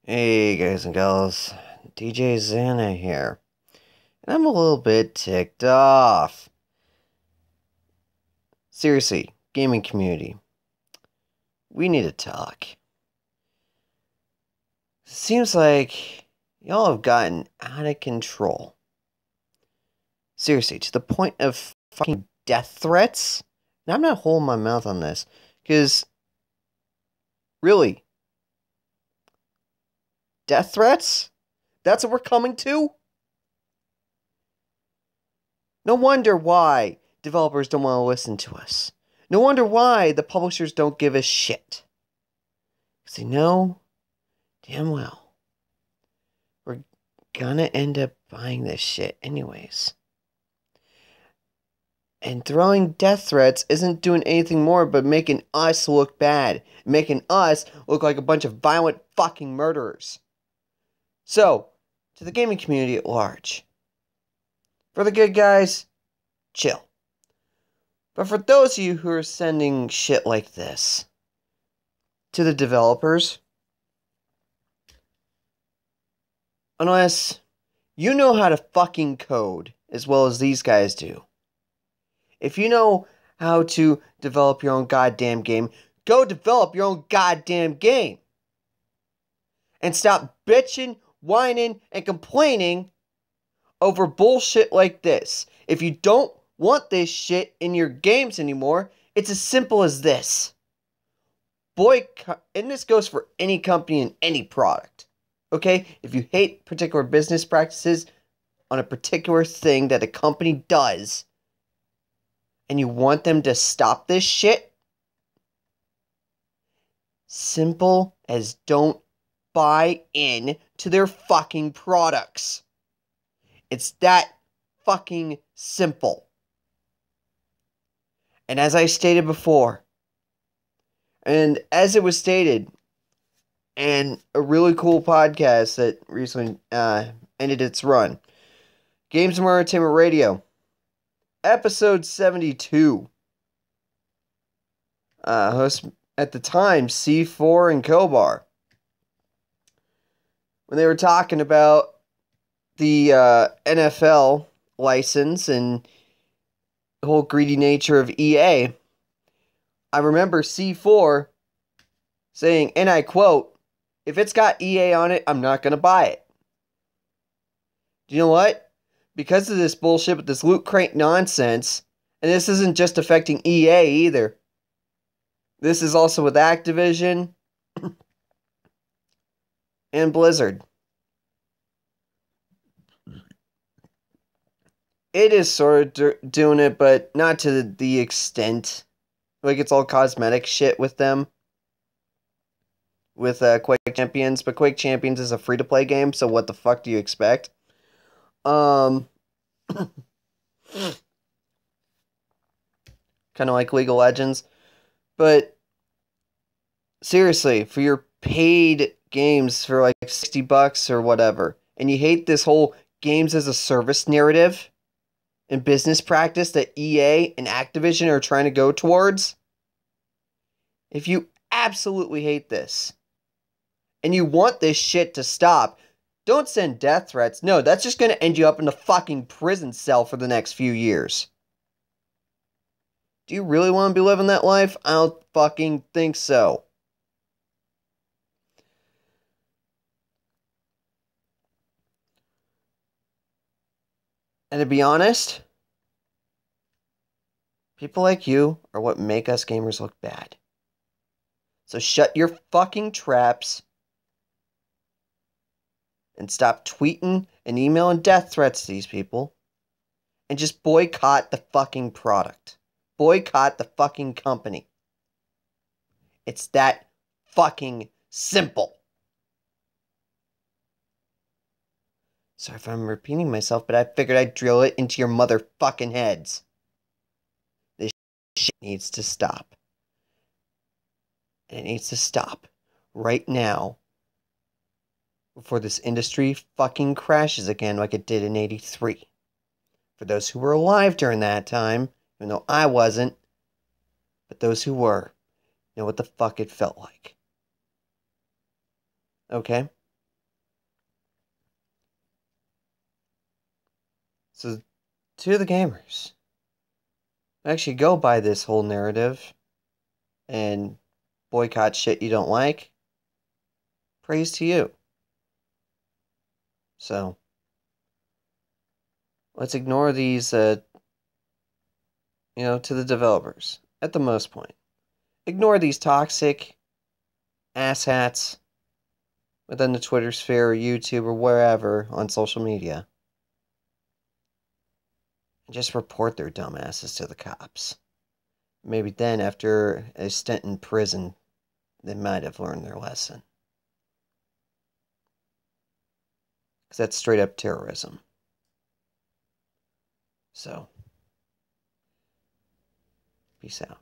Hey guys and gals, DJ Xana here, and I'm a little bit ticked off. Seriously, gaming community, we need to talk. Seems like y'all have gotten out of control. Seriously, to the point of fucking death threats? And I'm not holding my mouth on this, because, really, death threats? That's what we're coming to? No wonder why developers don't want to listen to us. No wonder why the publishers don't give a shit. Because they know damn well we're gonna end up buying this shit anyways. And throwing death threats isn't doing anything more but making us look bad. Making us look like a bunch of violent fucking murderers. So, to the gaming community at large, for the good guys, chill. But for those of you who are sending shit like this to the developers, unless you know how to fucking code as well as these guys do, if you know how to develop your own goddamn game, go develop your own goddamn game. And stop bitching, whining, and complaining over bullshit like this. If you don't want this shit in your games anymore, it's as simple as this. Boycott, and this goes for any company and any product. Okay? If you hate particular business practices on a particular thing that a company does, and you want them to stop this shit, simple as don't buy in to their fucking products. It's that fucking simple. And as I stated before, and as it was stated, and a really cool podcast that recently ended its run, Games and More Entertainment Radio, episode 72. Host at the time, C4 and Kobar, when they were talking about the NFL license and the whole greedy nature of EA, I remember C4 saying, and I quote, "If it's got EA on it, I'm not going to buy it." Do you know what? Because of this bullshit with this loot crate nonsense, and this isn't just affecting EA either. This is also with Activision and Blizzard. It is sort of doing it, but not to the extent. Like, it's all cosmetic shit with them. With Quake Champions. But Quake Champions is a free-to-play game, so what the fuck do you expect? Kind of like League of Legends. But, seriously, for your paid games for like $60 or whatever, and you hate this whole games as a service narrative and business practice that EA and Activision are trying to go towards, if you absolutely hate this, and you want this shit to stop, don't send death threats. No, that's just going to end you up in a fucking prison cell for the next few years. Do you really want to be living that life? I don't fucking think so. And to be honest, people like you are what make us gamers look bad. So shut your fucking traps and stop tweeting and emailing death threats to these people and just boycott the fucking product. Boycott the fucking company. It's that fucking simple. Sorry if I'm repeating myself, but I figured I'd drill it into your motherfucking heads. This shit needs to stop. And it needs to stop right now before this industry fucking crashes again like it did in '83. For those who were alive during that time, even though I wasn't, but those who were know what the fuck it felt like. Okay? So, to the gamers, actually go by this whole narrative and boycott shit you don't like, praise to you. So, let's ignore these, to the developers, at the most point. Ignore these toxic asshats within the Twitter sphere or YouTube or wherever on social media. And just report their dumbasses to the cops. Maybe then, after a stint in prison, they might have learned their lesson. Because that's straight up terrorism. So, peace out.